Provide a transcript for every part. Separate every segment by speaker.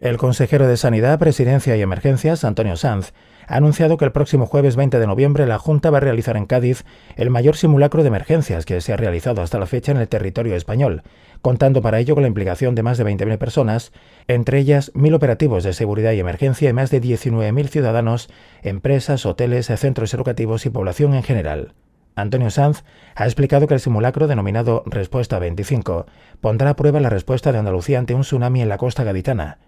Speaker 1: El consejero de Sanidad, Presidencia y Emergencias, Antonio Sanz, ha anunciado que el próximo jueves 20 de noviembre la Junta va a realizar en Cádiz el mayor simulacro de emergencias que se ha realizado hasta la fecha en el territorio español, contando para ello con la implicación de más de 20.000 personas, entre ellas 1.000 operativos de seguridad y emergencia y más de 19.000 ciudadanos, empresas, hoteles, centros educativos y población en general. Antonio Sanz ha explicado que el simulacro denominado Respuesta 25 pondrá a prueba la respuesta de Andalucía ante un tsunami en la costa gaditana.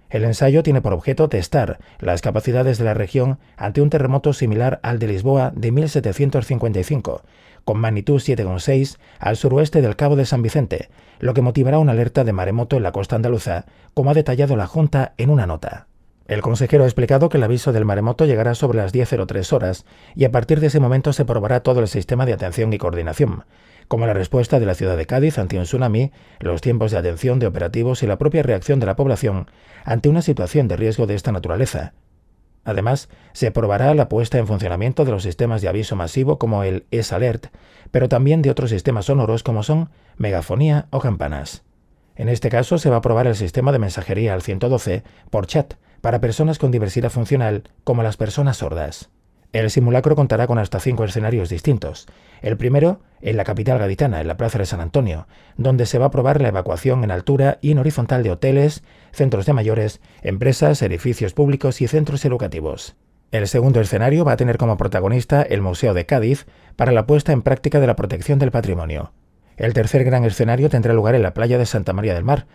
Speaker 1: El ensayo tiene por objeto testar las capacidades de la región ante un terremoto similar al de Lisboa de 1755, con magnitud 7,6 al suroeste del Cabo de San Vicente, lo que motivará una alerta de maremoto en la costa andaluza, como ha detallado la Junta en una nota. El consejero ha explicado que el aviso del maremoto llegará sobre las 10:03 horas y a partir de ese momento se probará todo el sistema de atención y coordinación, como la respuesta de la ciudad de Cádiz ante un tsunami, los tiempos de atención de operativos y la propia reacción de la población ante una situación de riesgo de esta naturaleza. Además, se probará la puesta en funcionamiento de los sistemas de aviso masivo como el S-Alert, pero también de otros sistemas sonoros como son megafonía o campanas. En este caso se va a probar el sistema de mensajería al 112 por chat para personas con diversidad funcional como las personas sordas. El simulacro contará con hasta 5 escenarios distintos. El primero, en la capital gaditana, en la Plaza de San Antonio, donde se va a probar la evacuación en altura y en horizontal de hoteles, centros de mayores, empresas, edificios públicos y centros educativos. El segundo escenario va a tener como protagonista el Museo de Cádiz para la puesta en práctica de la protección del patrimonio. El tercer gran escenario tendrá lugar en la playa de Santa María del Mar,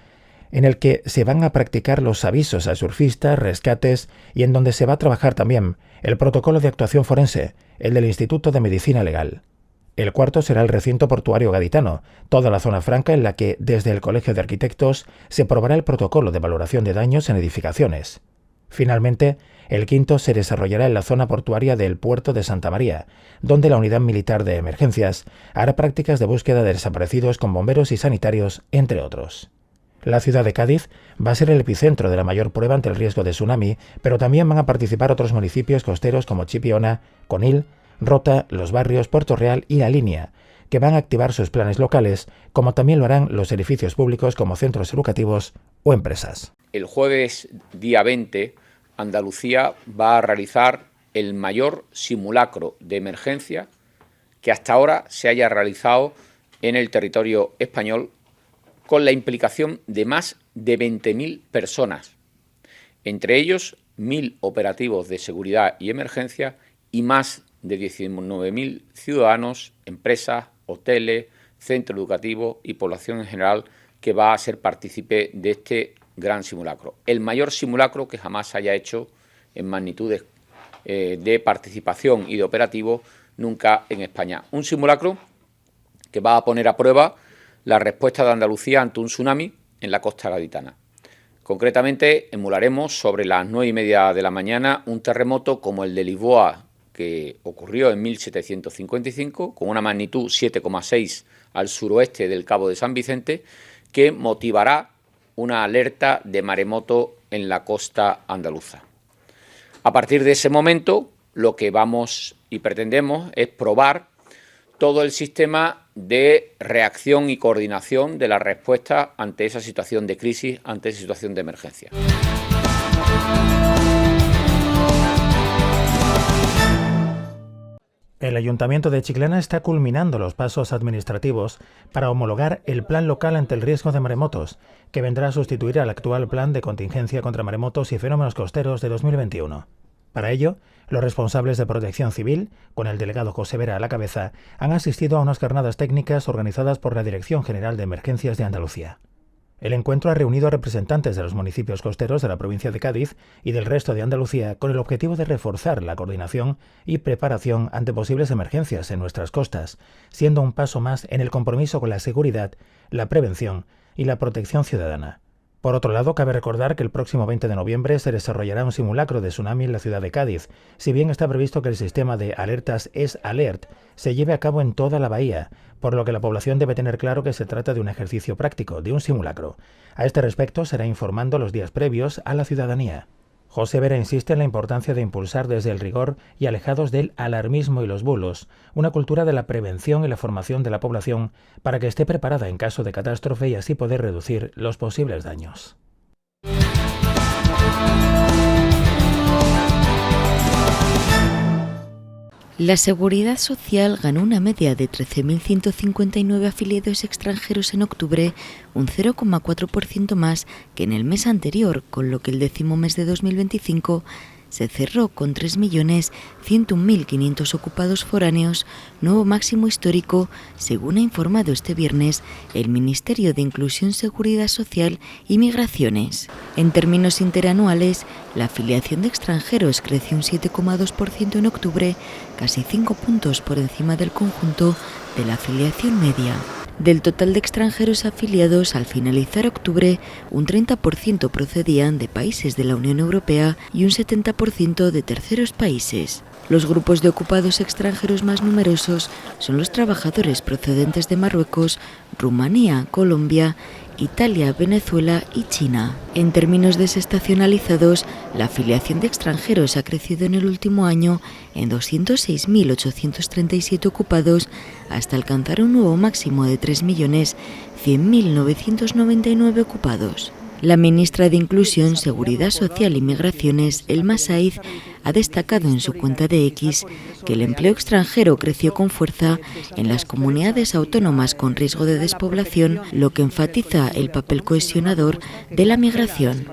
Speaker 1: en el que se van a practicar los avisos a surfistas, rescates y en donde se va a trabajar también el protocolo de actuación forense, el del Instituto de Medicina Legal. El cuarto será el recinto portuario gaditano, toda la zona franca en la que, desde el Colegio de Arquitectos, se probará el protocolo de valoración de daños en edificaciones. Finalmente, el quinto se desarrollará en la zona portuaria del puerto de Santa María, donde la Unidad Militar de Emergencias hará prácticas de búsqueda de desaparecidos con bomberos y sanitarios, entre otros. La ciudad de Cádiz va a ser el epicentro de la mayor prueba ante el riesgo de tsunami, pero también van a participar otros municipios costeros como Chipiona, Conil, Rota, Los Barrios, Puerto Real y La Línea, que van a activar sus planes locales, como también lo harán los edificios públicos como centros educativos o empresas.
Speaker 2: El jueves día 20, Andalucía va a realizar el mayor simulacro de emergencia que hasta ahora se haya realizado en el territorio español, con la implicación de más de 20.000 personas, entre ellos 1.000 operativos de seguridad y emergencia y más de 19.000 ciudadanos, empresas, hoteles, centros educativos y población en general que va a ser partícipe de este gran simulacro. El mayor simulacro que jamás se haya hecho en magnitudes de participación y de operativo nunca en España. Un simulacro que va a poner a prueba la respuesta de Andalucía ante un tsunami en la costa gaditana. Concretamente, emularemos sobre las 9:30 de la mañana un terremoto como el de Lisboa, que ocurrió en 1755, con una magnitud 7,6 al suroeste del Cabo de San Vicente, que motivará una alerta de maremoto en la costa andaluza. A partir de ese momento, lo que vamos y pretendemos es probar todo el sistema de reacción y coordinación de la respuesta ante esa situación de crisis, ante esa situación de emergencia.
Speaker 1: El Ayuntamiento de Chiclana está culminando los pasos administrativos para homologar el Plan Local ante el riesgo de maremotos, que vendrá a sustituir al actual Plan de Contingencia contra Maremotos y Fenómenos Costeros de 2021. Para ello, los responsables de Protección Civil, con el delegado José Vera a la cabeza, han asistido a unas jornadas técnicas organizadas por la Dirección General de Emergencias de Andalucía. El encuentro ha reunido a representantes de los municipios costeros de la provincia de Cádiz y del resto de Andalucía con el objetivo de reforzar la coordinación y preparación ante posibles emergencias en nuestras costas, siendo un paso más en el compromiso con la seguridad, la prevención y la protección ciudadana. Por otro lado, cabe recordar que el próximo 20 de noviembre se desarrollará un simulacro de tsunami en la ciudad de Cádiz, si bien está previsto que el sistema de alertas S-Alert se lleve a cabo en toda la bahía, por lo que la población debe tener claro que se trata de un ejercicio práctico, de un simulacro. A este respecto, será informando los días previos a la ciudadanía. José Vera insiste en la importancia de impulsar desde el rigor y alejados del alarmismo y los bulos, una cultura de la prevención y la formación de la población para que esté preparada en caso de catástrofe y así poder reducir los posibles daños.
Speaker 3: La Seguridad Social ganó una media de 13.159 afiliados extranjeros en octubre, un 0,4% más que en el mes anterior, con lo que el décimo mes de 2025 se cerró con 3.101.500 ocupados foráneos, nuevo máximo histórico, según ha informado este viernes el Ministerio de Inclusión, Seguridad Social y Migraciones. En términos interanuales, la afiliación de extranjeros creció un 7,2% en octubre, casi 5 puntos por encima del conjunto de la afiliación media. Del total de extranjeros afiliados, al finalizar octubre, un 30% procedían de países de la Unión Europea y un 70% de terceros países. Los grupos de ocupados extranjeros más numerosos son los trabajadores procedentes de Marruecos, Rumanía, Colombia, Italia, Venezuela y China. En términos desestacionalizados, la afiliación de extranjeros ha crecido en el último año en 206.837 ocupados hasta alcanzar un nuevo máximo de 3.100.999 ocupados. La ministra de Inclusión, Seguridad Social y Migraciones, Elma Said, ha destacado en su cuenta de X que el empleo extranjero creció con fuerza en las comunidades autónomas con riesgo de despoblación, lo que enfatiza el papel cohesionador de la migración.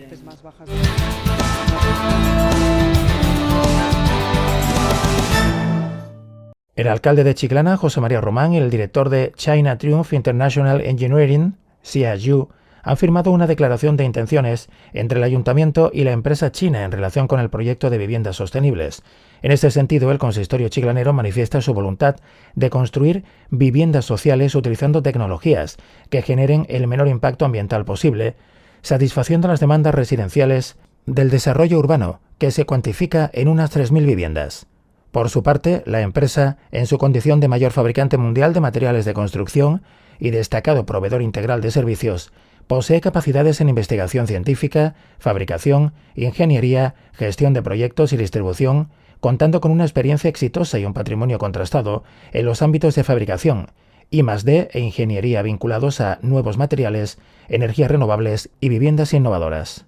Speaker 1: El alcalde de Chiclana, José María Román, y el director de China Triumph International Engineering, CIU, han firmado una declaración de intenciones entre el ayuntamiento y la empresa china en relación con el proyecto de viviendas sostenibles. En este sentido, el consistorio chiclanero manifiesta su voluntad de construir viviendas sociales utilizando tecnologías que generen el menor impacto ambiental posible, satisfaciendo las demandas residenciales del desarrollo urbano, que se cuantifica en unas 3.000 viviendas. Por su parte, la empresa, en su condición de mayor fabricante mundial de materiales de construcción y destacado proveedor integral de servicios, posee capacidades en investigación científica, fabricación, ingeniería, gestión de proyectos y distribución, contando con una experiencia exitosa y un patrimonio contrastado en los ámbitos de fabricación, I+D e ingeniería vinculados a nuevos materiales, energías renovables y viviendas innovadoras.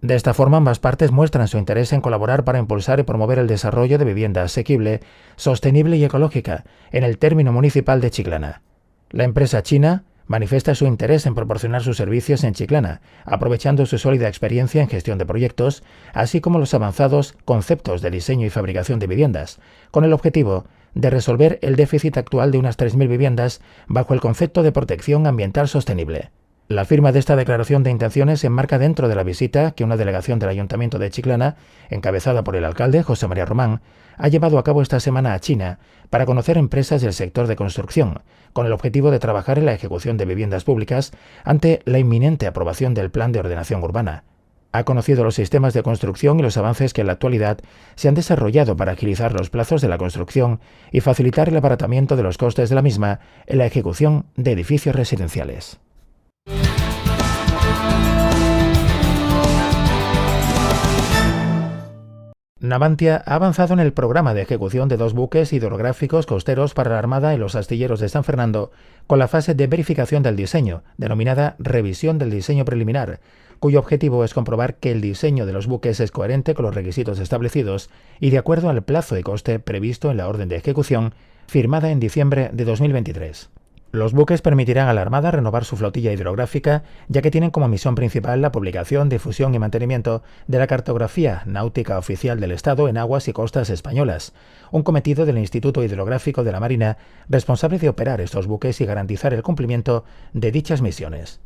Speaker 1: De esta forma, ambas partes muestran su interés en colaborar para impulsar y promover el desarrollo de vivienda asequible, sostenible y ecológica en el término municipal de Chiclana. La empresa china manifiesta su interés en proporcionar sus servicios en Chiclana, aprovechando su sólida experiencia en gestión de proyectos, así como los avanzados conceptos de diseño y fabricación de viviendas, con el objetivo de resolver el déficit actual de unas 3.000 viviendas bajo el concepto de protección ambiental sostenible. La firma de esta declaración de intenciones se enmarca dentro de la visita que una delegación del Ayuntamiento de Chiclana, encabezada por el alcalde José María Román, ha llevado a cabo esta semana a China para conocer empresas del sector de construcción, con el objetivo de trabajar en la ejecución de viviendas públicas ante la inminente aprobación del Plan de Ordenación Urbana. Ha conocido los sistemas de construcción y los avances que en la actualidad se han desarrollado para agilizar los plazos de la construcción y facilitar el abaratamiento de los costes de la misma en la ejecución de edificios residenciales. Navantia ha avanzado en el programa de ejecución de 2 buques hidrográficos costeros para la Armada en los astilleros de San Fernando, con la fase de verificación del diseño, denominada revisión del diseño preliminar, cuyo objetivo es comprobar que el diseño de los buques es coherente con los requisitos establecidos y de acuerdo al plazo y coste previsto en la orden de ejecución firmada en diciembre de 2023. Los buques permitirán a la Armada renovar su flotilla hidrográfica, ya que tienen como misión principal la publicación, difusión y mantenimiento de la cartografía náutica oficial del Estado en aguas y costas españolas, un cometido del Instituto Hidrográfico de la Marina, responsable de operar estos buques y garantizar el cumplimiento de dichas misiones.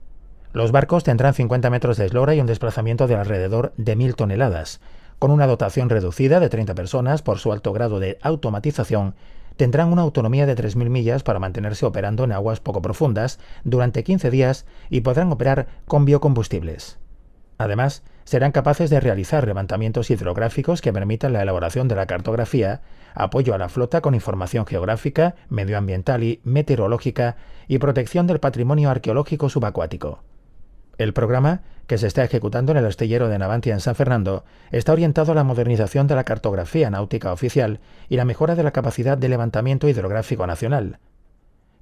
Speaker 1: Los barcos tendrán 50 metros de eslora y un desplazamiento de alrededor de 1.000 toneladas. Con una dotación reducida de 30 personas por su alto grado de automatización, tendrán una autonomía de 3.000 millas para mantenerse operando en aguas poco profundas durante 15 días y podrán operar con biocombustibles. Además, serán capaces de realizar levantamientos hidrográficos que permitan la elaboración de la cartografía, apoyo a la flota con información geográfica, medioambiental y meteorológica y protección del patrimonio arqueológico subacuático. El programa, que se está ejecutando en el astillero de Navantia en San Fernando, está orientado a la modernización de la cartografía náutica oficial y la mejora de la capacidad de levantamiento hidrográfico nacional.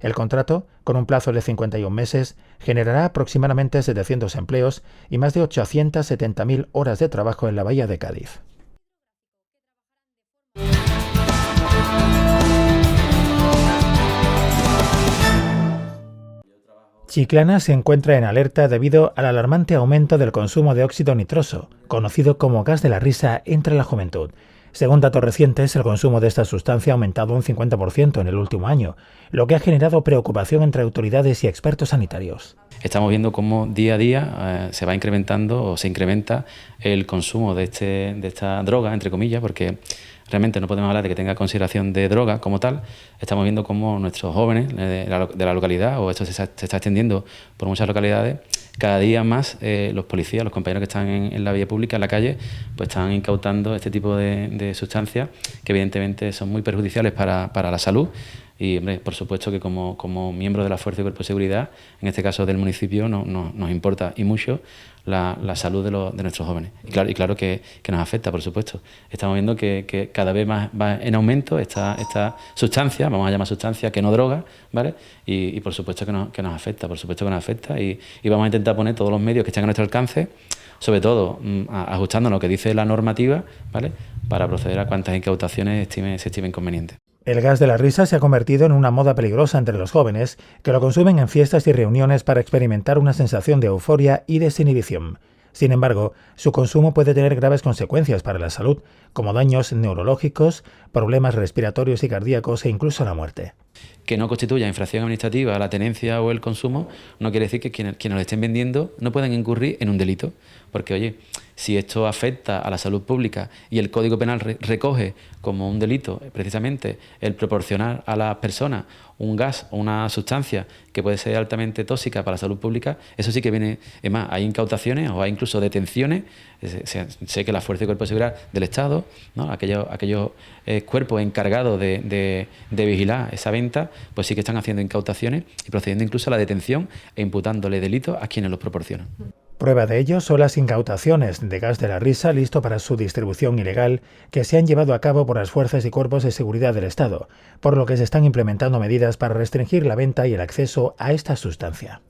Speaker 1: El contrato, con un plazo de 51 meses, generará aproximadamente 700 empleos y más de 870.000 horas de trabajo en la bahía de Cádiz. Chiclana se encuentra en alerta debido al alarmante aumento del consumo de óxido nitroso, conocido como gas de la risa, entre la juventud. Según datos recientes, el consumo de esta sustancia ha aumentado un 50% en el último año, lo que ha generado preocupación entre autoridades y expertos sanitarios.
Speaker 4: Estamos viendo cómo día a día se va incrementando o se incrementa el consumo de esta droga, entre comillas, porque realmente no podemos hablar de que tenga consideración de droga como tal. Estamos viendo cómo nuestros jóvenes de la localidad, o esto se está extendiendo por muchas localidades, cada día más los policías, los compañeros que están en la vía pública, en la calle, pues están incautando este tipo de sustancias que evidentemente son muy perjudiciales para la salud. Y, hombre, por supuesto que como miembro de la Fuerza y Cuerpo de Seguridad, en este caso del municipio, nos importa y mucho la salud de nuestros jóvenes. Y claro que nos afecta, por supuesto. Estamos viendo que cada vez más va en aumento esta sustancia, vamos a llamar sustancia, que no droga, ¿vale? Y por supuesto que nos afecta, y vamos a intentar poner todos los medios que estén a nuestro alcance, sobre todo ajustando lo que dice la normativa, ¿vale?, para proceder a cuantas incautaciones se estimen convenientes.
Speaker 1: El gas de la risa se ha convertido en una moda peligrosa entre los jóvenes, que lo consumen en fiestas y reuniones para experimentar una sensación de euforia y desinhibición. Sin embargo, su consumo puede tener graves consecuencias para la salud, como daños neurológicos, problemas respiratorios y cardíacos e incluso la muerte.
Speaker 4: Que no constituya infracción administrativa la tenencia o el consumo no quiere decir que quienes lo estén vendiendo no puedan incurrir en un delito. Porque, oye, si esto afecta a la salud pública y el Código Penal recoge como un delito precisamente el proporcionar a las personas un gas o una sustancia que puede ser altamente tóxica para la salud pública, eso sí que viene. Es más, hay incautaciones o hay incluso detenciones. Sé que la Fuerza y Cuerpo de Seguridad del Estado, ¿no?, aquellos cuerpos encargados de vigilar esa venta, pues sí que están haciendo incautaciones y procediendo incluso a la detención e imputándole delitos a quienes los proporcionan.
Speaker 1: Prueba de ello son las incautaciones de gas de la risa listo para su distribución ilegal que se han llevado a cabo por las fuerzas y cuerpos de seguridad del Estado, por lo que se están implementando medidas para restringir la venta y el acceso a esta sustancia.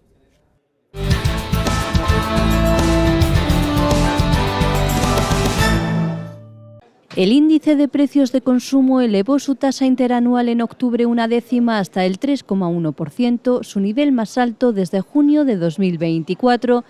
Speaker 5: El índice de precios de consumo elevó su tasa interanual en octubre 0,1 hasta el 3,1%, su nivel más alto desde junio de 2024,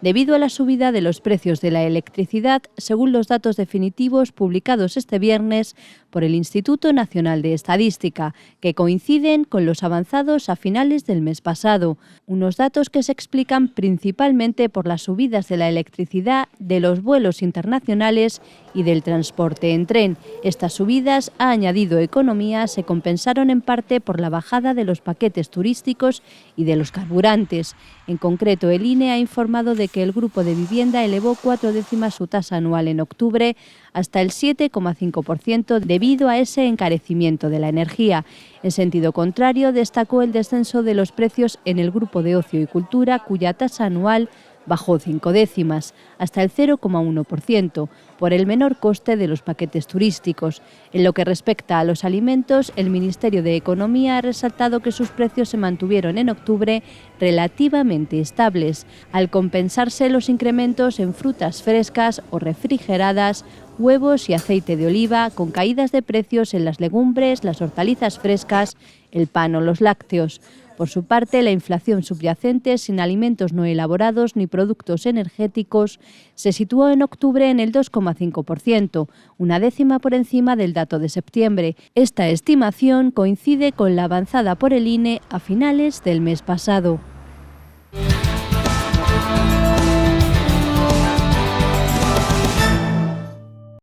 Speaker 5: debido a la subida de los precios de la electricidad, según los datos definitivos publicados este viernes por el Instituto Nacional de Estadística, que coinciden con los avanzados a finales del mes pasado. Unos datos que se explican principalmente por las subidas de la electricidad, de los vuelos internacionales y del transporte en tren. Estas subidas, ha añadido Economía, se compensaron en parte por la bajada de los paquetes turísticos y de los carburantes. En concreto, el INE ha informado de que el grupo de vivienda elevó 4 décimas su tasa anual en octubre hasta el 7,5% debido a ese encarecimiento de la energía. En sentido contrario, destacó el descenso de los precios en el grupo de ocio y cultura, cuya tasa anual bajó 5 décimas, hasta el 0,1%, por el menor coste de los paquetes turísticos. En lo que respecta a los alimentos, el Ministerio de Economía ha resaltado que sus precios se mantuvieron en octubre relativamente estables, al compensarse los incrementos en frutas frescas o refrigeradas, huevos y aceite de oliva, con caídas de precios en las legumbres, las hortalizas frescas, el pan o los lácteos. Por su parte, la inflación subyacente sin alimentos no elaborados ni productos energéticos se situó en octubre en el 2,5%, 1 décima por encima del dato de septiembre. Esta estimación coincide con la avanzada por el INE a finales del mes pasado.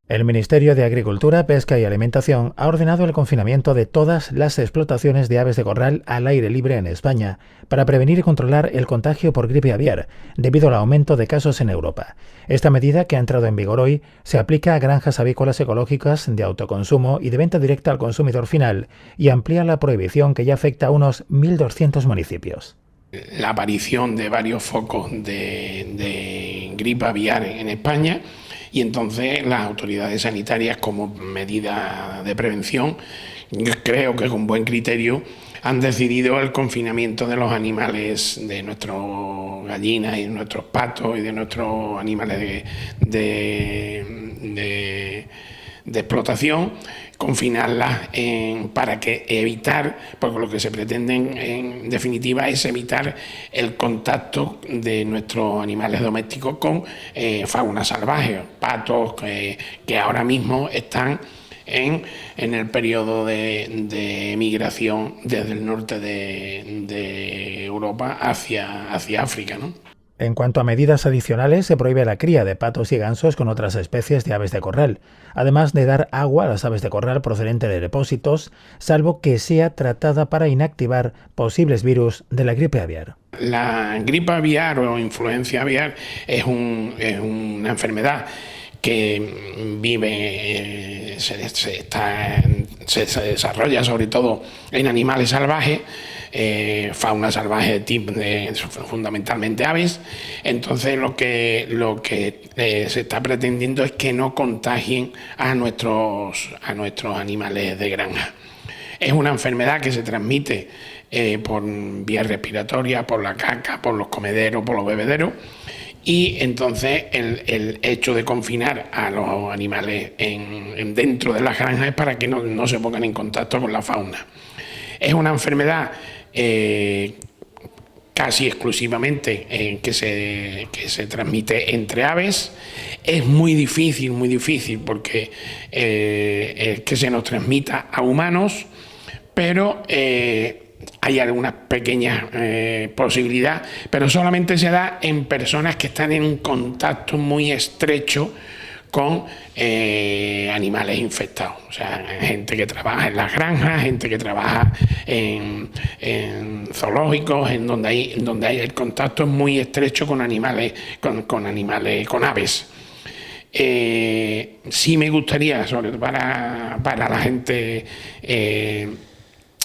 Speaker 1: El Ministerio de Agricultura, Pesca y Alimentación ha ordenado el confinamiento de todas las explotaciones de aves de corral al aire libre en España para prevenir y controlar el contagio por gripe aviar, debido al aumento de casos en Europa. Esta medida, que ha entrado en vigor hoy, se aplica a granjas avícolas ecológicas de autoconsumo y de venta directa al consumidor final y amplía la prohibición que ya afecta a unos 1.200 municipios.
Speaker 6: La aparición de varios focos de gripe aviar en España, y entonces las autoridades sanitarias, como medida de prevención, creo que con buen criterio, han decidido el confinamiento de los animales, de nuestras gallinas y de nuestros patos y de nuestros animales de explotación, confinarlas para que evitar, porque lo que se pretende en definitiva es evitar el contacto de nuestros animales domésticos con fauna salvaje, patos que ahora mismo están en el periodo de migración desde el norte de Europa hacia África, ¿no?
Speaker 1: En cuanto a medidas adicionales, se prohíbe la cría de patos y gansos con otras especies de aves de corral, además de dar agua a las aves de corral procedente de depósitos, salvo que sea tratada para inactivar posibles virus de la gripe aviar.
Speaker 6: La gripe aviar o influencia aviar es una enfermedad que vive, se desarrolla sobre todo en animales salvajes, fauna salvaje fundamentalmente aves. Entonces lo que se está pretendiendo es que no contagien a nuestros animales de granja. Es una enfermedad que se transmite por vías respiratorias, por la caca, por los comederos, por los bebederos. Y entonces el hecho de confinar a los animales dentro de las granjas es para que no se pongan en contacto con la fauna. Es una enfermedad casi exclusivamente que se transmite entre aves. Es muy difícil porque que se nos transmita a humanos, pero hay algunas pequeñas posibilidades, pero solamente se da en personas que están en un contacto muy estrecho con animales infectados, o sea, gente que trabaja en las granjas, gente que trabaja en zoológicos, en donde hay el contacto muy estrecho con animales, con aves. Sí me gustaría, sobre todo para la gente,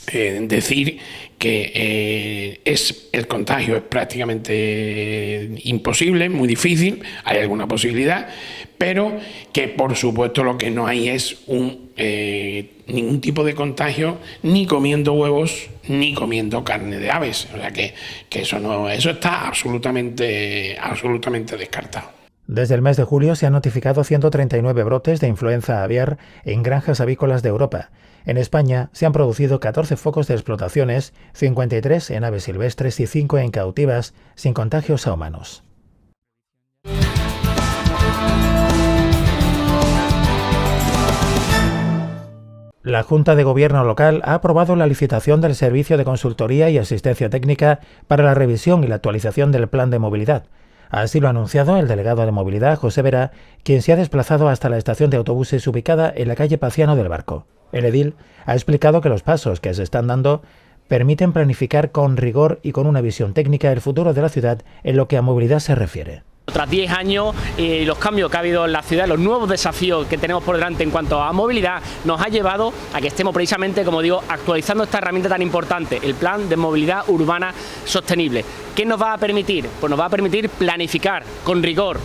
Speaker 6: decir que el contagio es prácticamente imposible, muy difícil, hay alguna posibilidad, pero que por supuesto lo que no hay es ningún tipo de contagio ni comiendo huevos ni comiendo carne de aves, o sea que eso está absolutamente descartado.
Speaker 1: Desde el mes de julio se han notificado 139 brotes de influenza aviar en granjas avícolas de Europa. En España se han producido 14 focos de explotaciones, 53 en aves silvestres y 5 en cautivas, sin contagios a humanos. La Junta de Gobierno local ha aprobado la licitación del Servicio de Consultoría y Asistencia Técnica para la revisión y la actualización del Plan de Movilidad. Así lo ha anunciado el delegado de Movilidad, José Vera, quien se ha desplazado hasta la estación de autobuses ubicada en la calle Paciano del Barco. El edil ha explicado que los pasos que se están dando permiten planificar con rigor y con una visión técnica el futuro de la ciudad en lo que a movilidad se refiere.
Speaker 7: Tras 10 años y los cambios que ha habido en la ciudad, los nuevos desafíos que tenemos por delante en cuanto a movilidad, nos ha llevado a que estemos precisamente, como digo, actualizando esta herramienta tan importante, el Plan de Movilidad Urbana Sostenible. ¿Qué nos va a permitir? Pues nos va a permitir planificar con rigor,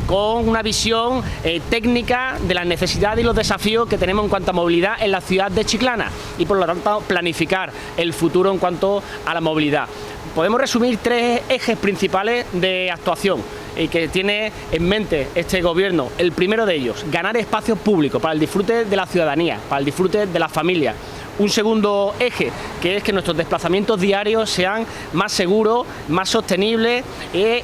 Speaker 7: con una visión técnica de las necesidades y los desafíos que tenemos en cuanto a movilidad en la ciudad de Chiclana y por lo tanto planificar el futuro en cuanto a la movilidad. Podemos resumir 3 ejes principales de actuación y que tiene en mente este gobierno. El primero de ellos, ganar espacios públicos para el disfrute de la ciudadanía, para el disfrute de las familias. Un segundo eje, que es que nuestros desplazamientos diarios sean más seguros, más sostenibles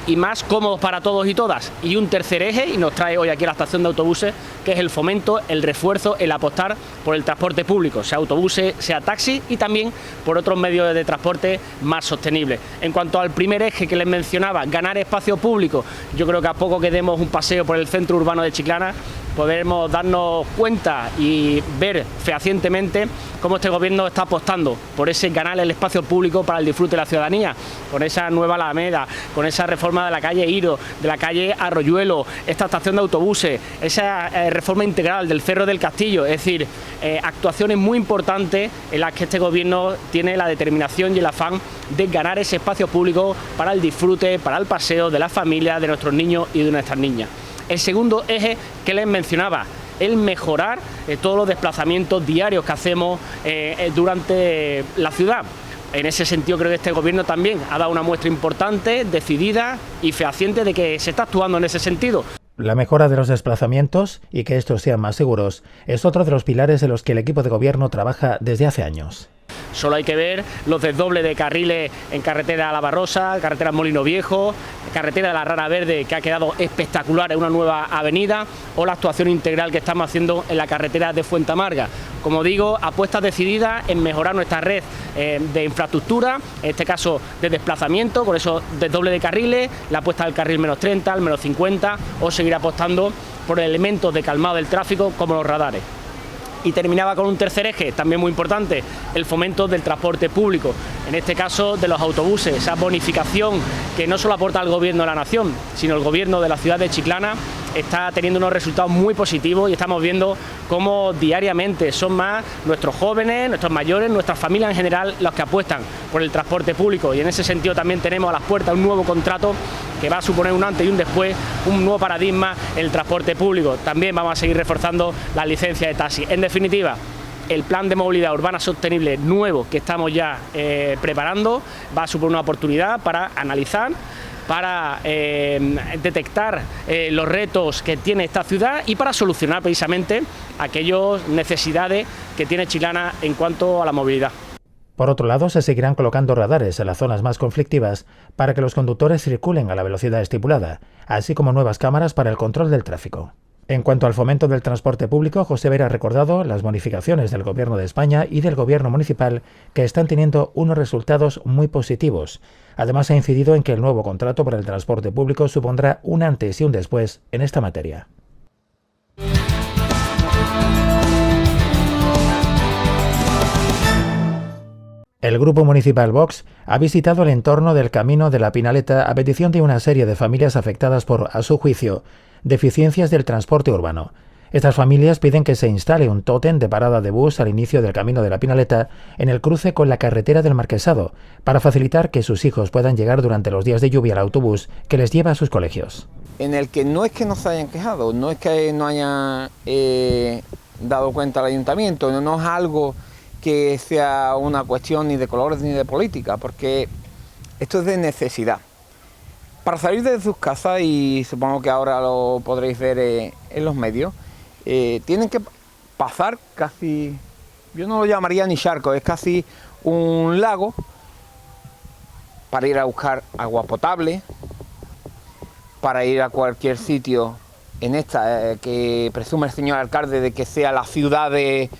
Speaker 7: y más cómodos para todos y todas. Y un tercer eje, y nos trae hoy aquí a la estación de autobuses, que es el fomento, el refuerzo, el apostar por el transporte público, sea autobuses, sea taxi y también por otros medios de transporte más sostenibles. En cuanto al primer eje que les mencionaba, ganar espacio público, yo creo que a poco que demos un paseo por el centro urbano de Chiclana, podremos darnos cuenta y ver fehacientemente cómo este gobierno está apostando por ese ganar el espacio público para el disfrute de la ciudadanía, con esa nueva Alameda, con esa reforma de la calle Iro, de la calle Arroyuelo, esta estación de autobuses, esa reforma integral del Cerro del Castillo, es decir, actuaciones muy importantes en las que este gobierno tiene la determinación y el afán de ganar ese espacio público para el disfrute, para el paseo de las familias, de nuestros niños y de nuestras niñas. El segundo eje que les mencionaba, el mejorar todos los desplazamientos diarios que hacemos durante la ciudad. En ese sentido creo que este gobierno también ha dado una muestra importante, decidida y fehaciente de que se está actuando en ese sentido.
Speaker 1: La mejora de los desplazamientos y que estos sean más seguros es otro de los pilares en los que el equipo de gobierno trabaja desde hace años.
Speaker 7: Solo hay que ver los desdobles de carriles en carretera La Barrosa, carretera Molino Viejo, carretera de la Rara Verde, que ha quedado espectacular en una nueva avenida, o la actuación integral que estamos haciendo en la carretera de Fuentamarga. Como digo, apuestas decididas en mejorar nuestra red de infraestructura, en este caso de desplazamiento, con esos desdobles de carriles, la apuesta del carril menos 30, al menos 50, o seguir apostando por elementos de calmado del tráfico como los radares. Y terminaba con un tercer eje, también muy importante, el fomento del transporte público, en este caso de los autobuses, esa bonificación que no solo aporta el Gobierno de la Nación, sino el Gobierno de la ciudad de Chiclana, está teniendo unos resultados muy positivos y estamos viendo cómo diariamente son más nuestros jóvenes, nuestros mayores, nuestras familias en general los que apuestan por el transporte público, y en ese sentido también tenemos a las puertas un nuevo contrato que va a suponer un antes y un después, un nuevo paradigma en el transporte público. También vamos a seguir reforzando las licencias de taxi. En definitiva, el plan de movilidad urbana sostenible nuevo que estamos ya preparando va a suponer una oportunidad para analizar, para detectar los retos que tiene esta ciudad y para solucionar precisamente aquellas necesidades que tiene Chiclana en cuanto a la movilidad.
Speaker 1: Por otro lado, se seguirán colocando radares en las zonas más conflictivas para que los conductores circulen a la velocidad estipulada, así como nuevas cámaras para el control del tráfico. En cuanto al fomento del transporte público, José Vera ha recordado las bonificaciones del Gobierno de España y del Gobierno municipal que están teniendo unos resultados muy positivos. Además, ha incidido en que el nuevo contrato para el transporte público supondrá un antes y un después en esta materia. El Grupo Municipal Vox ha visitado el entorno del Camino de la Pinaleta a petición de una serie de familias afectadas por, a su juicio, deficiencias del transporte urbano. Estas familias piden que se instale un tótem de parada de bus al inicio del Camino de la Pinaleta en el cruce con la carretera del Marquesado, para facilitar que sus hijos puedan llegar durante los días de lluvia al autobús que les lleva a sus colegios.
Speaker 8: En el que no es que no se hayan quejado, no es que no hayan dado cuenta al ayuntamiento, no es algo que sea una cuestión ni de colores ni de política, porque esto es de necesidad. Para salir de sus casas, y supongo que ahora lo podréis ver en los medios, tienen que pasar casi, yo no lo llamaría ni charco, es casi un lago para ir a buscar agua potable, para ir a cualquier sitio en esta que presume el señor alcalde de que sea la ciudad de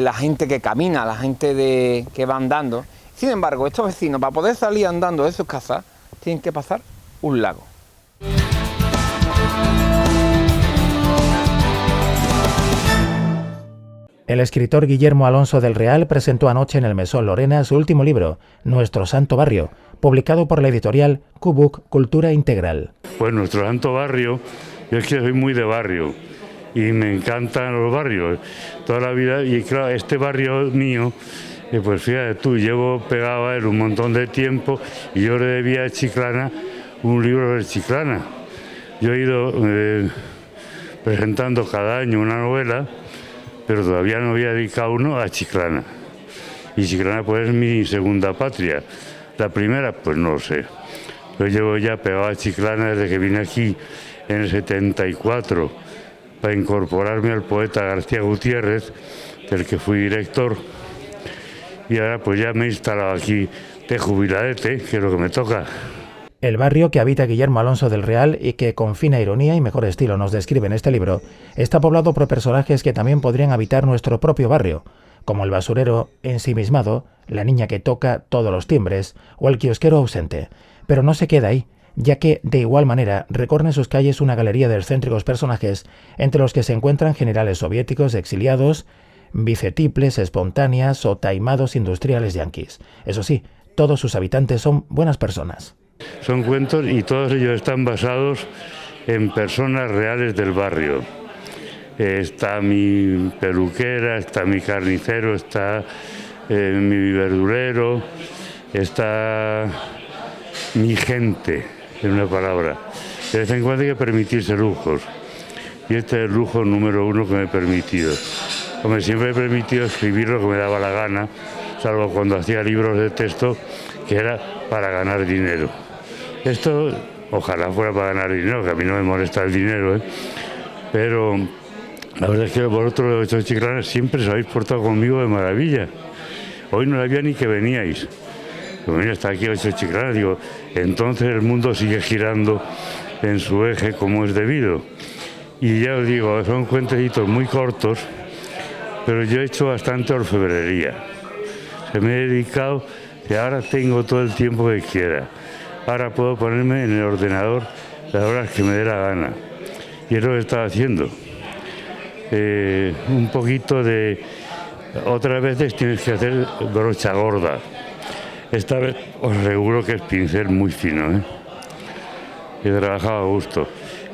Speaker 8: la gente que camina, la gente que va andando. Sin embargo, estos vecinos, para poder salir andando de sus casas, tienen que pasar un lago.
Speaker 1: El escritor Guillermo Alonso del Real presentó anoche en el Mesón Lorena su último libro, Nuestro Santo Barrio, publicado por la editorial Q-Book Cultura Integral.
Speaker 9: Pues Nuestro Santo Barrio, yo es que soy muy de barrio y me encantan los barrios toda la vida, y claro, este barrio mío, pues fíjate tú, llevo pegado a él un montón de tiempo y yo le debía a Chiclana un libro de Chiclana. Yo he ido presentando cada año una novela, pero todavía no había dedicado uno a Chiclana. Y Chiclana pues es mi segunda patria. La primera, pues no lo sé. Yo llevo ya pegado a Chiclana desde que vine aquí en el 74 para incorporarme al poeta García Gutiérrez, del que fui director. Y ahora pues ya me he instalado aquí de jubiladete, que es lo que me toca.
Speaker 1: El barrio que habita Guillermo Alonso del Real y que con fina ironía y mejor estilo nos describe en este libro, está poblado por personajes que también podrían habitar nuestro propio barrio, como el basurero ensimismado, la niña que toca todos los timbres o el kiosquero ausente. Pero no se queda ahí, ya que de igual manera recorren sus calles una galería de excéntricos personajes, entre los que se encuentran generales soviéticos exiliados, bicetiples espontáneas o taimados industriales yanquis. Eso sí, todos sus habitantes son buenas personas.
Speaker 9: Son cuentos y todos ellos están basados en personas reales del barrio. Está mi peluquera, está mi carnicero, está mi verdurero, está mi gente, en una palabra. De vez en cuando hay que permitirse lujos. y este es el lujo número 1 que me he permitido. Como siempre he permitido escribir lo que me daba la gana, salvo cuando hacía libros de texto, que era para ganar dinero. Esto, ojalá fuera para ganar dinero, que a mí no me molesta el dinero, pero la verdad es que vosotros, los 8 Chiclana, siempre os habéis portado conmigo de maravilla. Hoy no sabía ni que veníais. Pues mira, está aquí 8 Chiclana, digo, entonces el mundo sigue girando en su eje como es debido. Y ya os digo, son cuentecitos muy cortos, pero yo he hecho bastante orfebrería. Se me he dedicado, y ahora tengo todo el tiempo que quiera. Ahora puedo ponerme en el ordenador las horas que me dé la gana. Y es lo que estaba haciendo. Un poquito de... Otras veces tienes que hacer brocha gorda. Esta vez os aseguro que es pincel muy fino, He trabajado a gusto.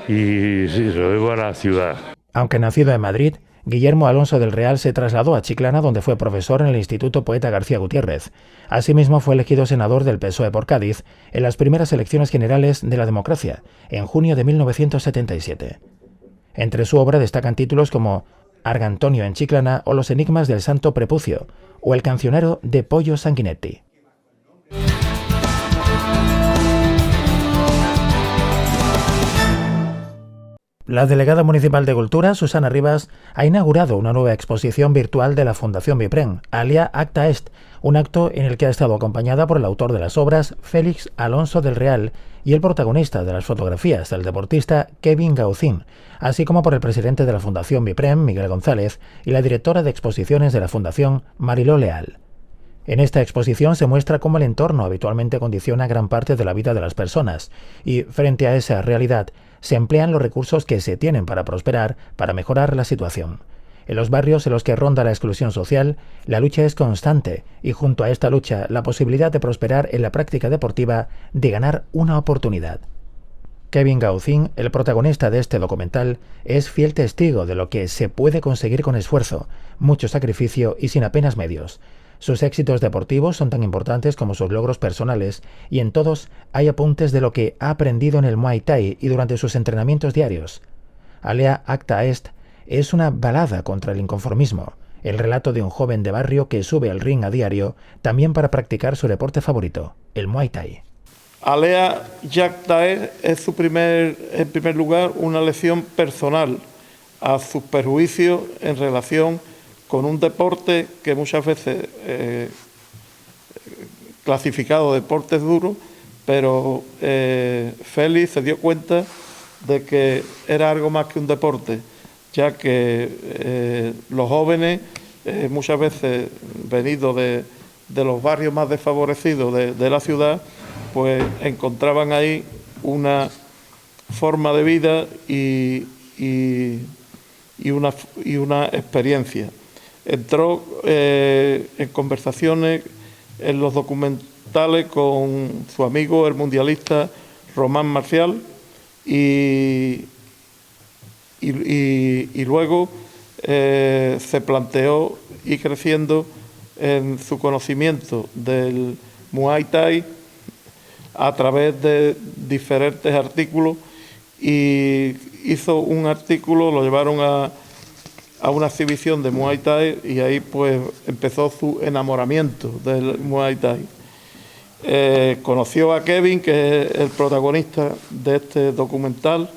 Speaker 9: Y sí, se lo debo a la ciudad.
Speaker 1: Aunque nacido en Madrid, Guillermo Alonso del Real se trasladó a Chiclana, donde fue profesor en el Instituto Poeta García Gutiérrez. Asimismo, fue elegido senador del PSOE por Cádiz en las primeras elecciones generales de la democracia, en junio de 1977. Entre su obra destacan títulos como Argantonio en Chiclana o Los enigmas del Santo Prepucio, o El cancionero de Pollo Sanguinetti. La delegada municipal de Cultura, Susana Rivas, ha inaugurado una nueva exposición virtual de la Fundación Bipren, alia Acta Est, un acto en el que ha estado acompañada por el autor de las obras, Félix Alonso del Real, y el protagonista de las fotografías, el deportista Kevin Gaucín, así como por el presidente de la Fundación Bipren, Miguel González, y la directora de exposiciones de la Fundación, Mariló Leal. En esta exposición se muestra cómo el entorno habitualmente condiciona gran parte de la vida de las personas, y frente a esa realidad, se emplean los recursos que se tienen para prosperar, para mejorar la situación. En los barrios en los que ronda la exclusión social, la lucha es constante y junto a esta lucha, la posibilidad de prosperar en la práctica deportiva, de ganar una oportunidad. Kevin Gaucín, el protagonista de este documental, es fiel testigo de lo que se puede conseguir con esfuerzo, mucho sacrificio y sin apenas medios. Sus éxitos deportivos son tan importantes como sus logros personales, y en todos hay apuntes de lo que ha aprendido en el Muay Thai y durante sus entrenamientos diarios. Alia Acta Est es una balada contra el inconformismo, el relato de un joven de barrio que sube al ring a diario, también para practicar su deporte favorito, el Muay Thai.
Speaker 10: Alia Acta Est es en primer lugar una lección personal a sus perjuicios en relación con un deporte que muchas veces clasificado deportes duros, pero Félix se dio cuenta de que era algo más que un deporte, ya que los jóvenes, muchas veces venidos de los barrios más desfavorecidos de la ciudad, pues encontraban ahí una forma de vida y una experiencia. Entró en conversaciones en los documentales con su amigo, el mundialista Román Marcial, y luego se planteó ir creciendo en su conocimiento del Muay Thai a través de diferentes artículos, y hizo un artículo, lo llevaron a una exhibición de Muay Thai, y ahí pues empezó su enamoramiento del Muay Thai. Conoció a Kevin, que es el protagonista de este documental,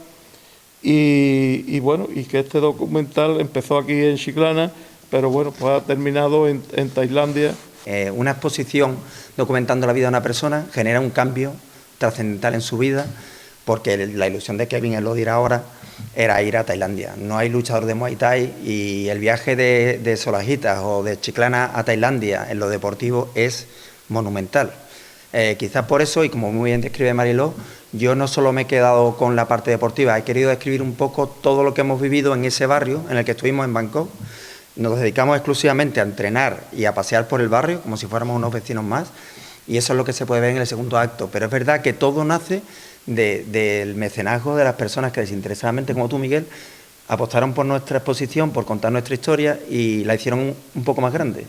Speaker 10: y que este documental empezó aquí en Chiclana, pero bueno, pues ha terminado en Tailandia.
Speaker 11: Una exposición documentando la vida de una persona genera un cambio trascendental en su vida, porque la ilusión de Kevin, él lo dirá ahora, era ir a Tailandia. No hay luchador de Muay Thai, y el viaje de Solajitas o de Chiclana a Tailandia en lo deportivo es monumental. Quizás por eso, y como muy bien describe Mariló, yo no solo me he quedado con la parte deportiva, he querido describir un poco todo lo que hemos vivido en ese barrio en el que estuvimos en Bangkok. Nos dedicamos exclusivamente a entrenar y a pasear por el barrio como si fuéramos unos vecinos más, y eso es lo que se puede ver en el segundo acto. Pero es verdad que todo nace del mecenazgo de las personas que desinteresadamente, como tú, Miguel, apostaron por nuestra exposición, por contar nuestra historia, y la hicieron un poco más grande.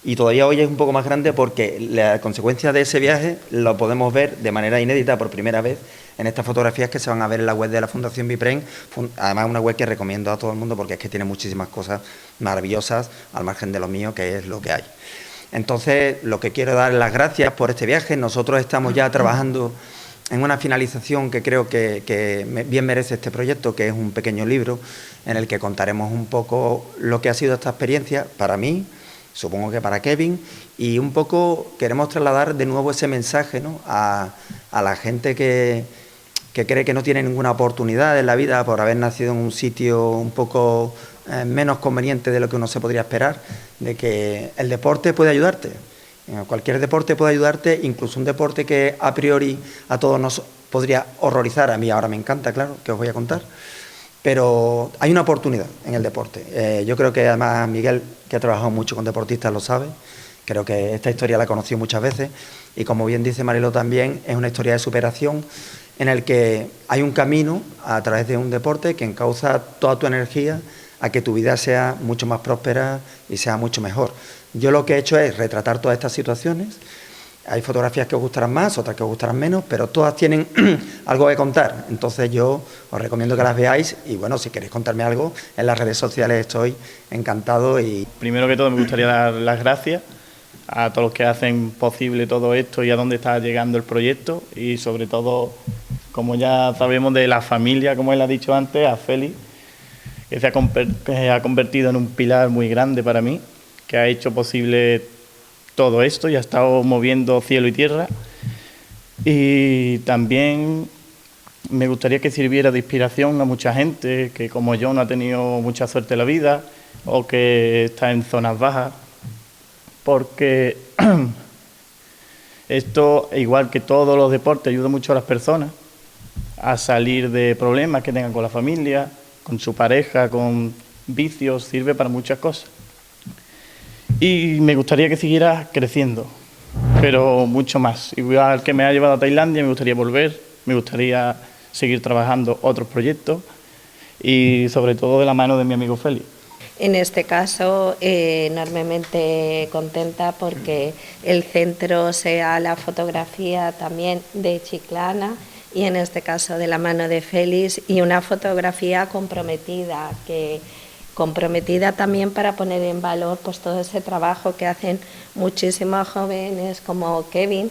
Speaker 11: Y todavía hoy es un poco más grande porque la consecuencia de ese viaje lo podemos ver de manera inédita por primera vez en estas fotografías que se van a ver en la web de la Fundación Bipren, además una web que recomiendo a todo el mundo porque es que tiene muchísimas cosas maravillosas al margen de lo mío, que es lo que hay. Entonces, lo que quiero dar las gracias por este viaje. Nosotros estamos ya trabajando en una finalización que creo que bien merece este proyecto, que es un pequeño libro en el que contaremos un poco lo que ha sido esta experiencia para mí, supongo que para Kevin, y un poco queremos trasladar de nuevo ese mensaje, ¿no?, a la gente que cree que no tiene ninguna oportunidad en la vida por haber nacido en un sitio un poco menos conveniente de lo que uno se podría esperar, de que el deporte puede ayudarte. Cualquier deporte puede ayudarte, incluso un deporte que a priori a todos nos podría horrorizar. A mí ahora me encanta, claro, que os voy a contar. Pero hay una oportunidad en el deporte. Yo creo que además Miguel, que ha trabajado mucho con deportistas, lo sabe. Creo que esta historia la ha conocido muchas veces y, como bien dice Marilo también, es una historia de superación en el que hay un camino a través de un deporte que encauza toda tu energía a que tu vida sea mucho más próspera y sea mucho mejor. Yo lo que he hecho es retratar todas estas situaciones. Hay fotografías que os gustarán más, otras que os gustarán menos, pero todas tienen algo que contar. Entonces yo os recomiendo que las veáis y, bueno, si queréis contarme algo, en las redes sociales estoy encantado. Y
Speaker 12: primero que todo me gustaría dar las gracias a todos los que hacen posible todo esto y a dónde está llegando el proyecto, y sobre todo, como ya sabemos, de la familia, como él ha dicho antes, a Félix, que se ha convertido en un pilar muy grande para mí, que ha hecho posible todo esto y ha estado moviendo cielo y tierra. Y también me gustaría que sirviera de inspiración a mucha gente que, como yo, no ha tenido mucha suerte en la vida o que está en zonas bajas, porque esto, igual que todos los deportes, ayuda mucho a las personas a salir de problemas que tengan con la familia, con su pareja, con vicios, sirve para muchas cosas. Y me gustaría que siguiera creciendo, pero mucho más. Igual que me ha llevado a Tailandia, me gustaría volver, me gustaría seguir trabajando otros proyectos y sobre todo de la mano de mi amigo Félix.
Speaker 13: En este caso, enormemente contenta porque el centro sea la fotografía también de Chiclana y en este caso de la mano de Félix, y una fotografía comprometida también para poner en valor pues todo ese trabajo que hacen muchísimos jóvenes como Kevin,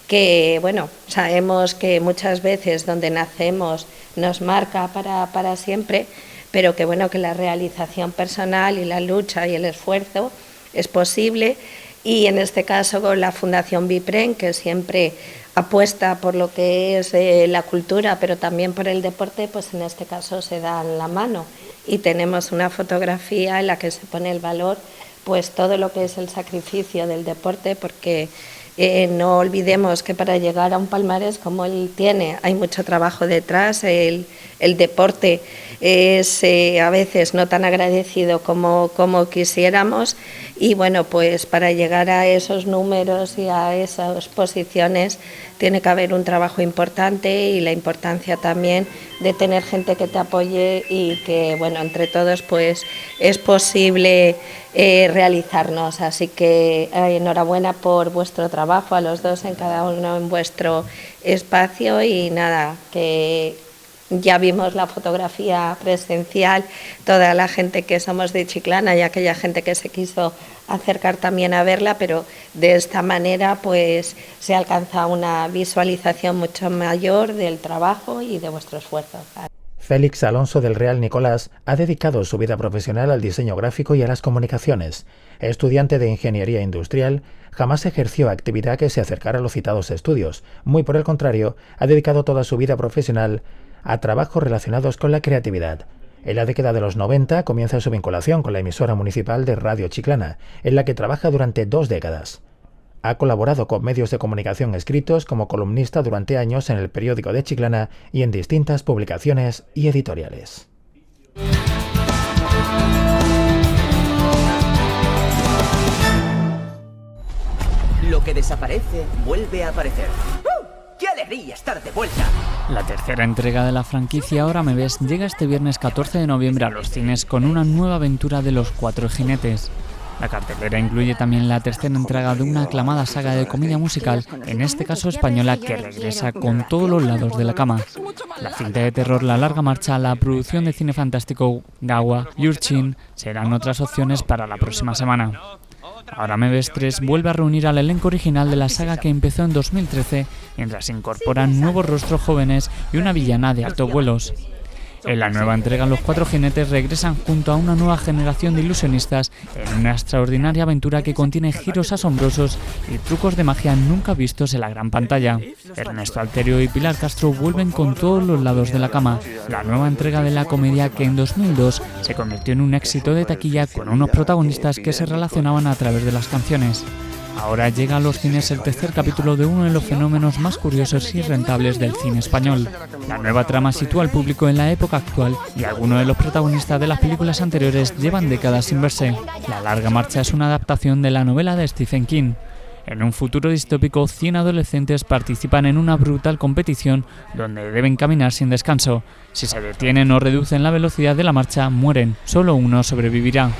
Speaker 13: que bueno, sabemos que muchas veces donde nacemos nos marca para siempre, pero que bueno, que la realización personal y la lucha y el esfuerzo es posible. Y en este caso con la Fundación Bipren, que siempre apuesta por lo que es la cultura, pero también por el deporte, pues en este caso se dan la mano y tenemos una fotografía en la que se pone el valor pues todo lo que es el sacrificio del deporte, porque no olvidemos que para llegar a un palmarés como él tiene hay mucho trabajo detrás. El deporte es a veces no tan agradecido como quisiéramos, y bueno, pues para llegar a esos números y a esas posiciones tiene que haber un trabajo importante y la importancia también de tener gente que te apoye y que bueno, entre todos pues es posible realizarnos. Así que enhorabuena por vuestro trabajo a los dos, en cada uno en vuestro espacio, y nada, que ya vimos la fotografía presencial, toda la gente que somos de Chiclana y aquella gente que se quiso acercar también a verla, pero de esta manera pues se alcanza una visualización mucho mayor del trabajo y de vuestro esfuerzo.
Speaker 1: Félix Alonso del Real Nicolás ha dedicado su vida profesional al diseño gráfico y a las comunicaciones. Estudiante de Ingeniería Industrial, jamás ejerció actividad que se acercara a los citados estudios. Muy por el contrario, ha dedicado toda su vida profesional a trabajos relacionados con la creatividad. En la década de los 90 comienza su vinculación con la emisora municipal de Radio Chiclana, en la que trabaja durante 2 décadas. Ha colaborado con medios de comunicación escritos como columnista durante años en el periódico de Chiclana y en distintas publicaciones y editoriales.
Speaker 14: Lo que desaparece vuelve a aparecer. ¡Qué alegría estar de vuelta!
Speaker 15: La tercera entrega de la franquicia Ahora me ves llega este viernes 14 de noviembre a los cines con una nueva aventura de los 4 jinetes. La cartelera incluye también la tercera entrega de una aclamada saga de comedia musical, en este caso española, que regresa con todos los lados de la cama. La cinta de terror La Larga Marcha, la producción de cine fantástico Gawa y Urchin serán otras opciones para la próxima semana. Ahora me ves 3 vuelve a reunir al elenco original de la saga que empezó en 2013, mientras se incorporan nuevos rostros jóvenes y una villana de altos vuelos. En la nueva entrega, los 4 jinetes regresan junto a una nueva generación de ilusionistas en una extraordinaria aventura que contiene giros asombrosos y trucos de magia nunca vistos en la gran pantalla. Ernesto Alterio y Pilar Castro vuelven con todos los lados de la cama, la nueva entrega de la comedia que en 2002 se convirtió en un éxito de taquilla con unos protagonistas que se relacionaban a través de las canciones. Ahora llega a los cines el tercer capítulo de uno de los fenómenos más curiosos y rentables del cine español. La nueva trama sitúa al público en la época actual y algunos de los protagonistas de las películas anteriores llevan décadas sin verse. La Larga Marcha es una adaptación de la novela de Stephen King. En un futuro distópico, 100 adolescentes participan en una brutal competición donde deben caminar sin descanso. Si se detienen o reducen la velocidad de la marcha, mueren. Solo uno sobrevivirá.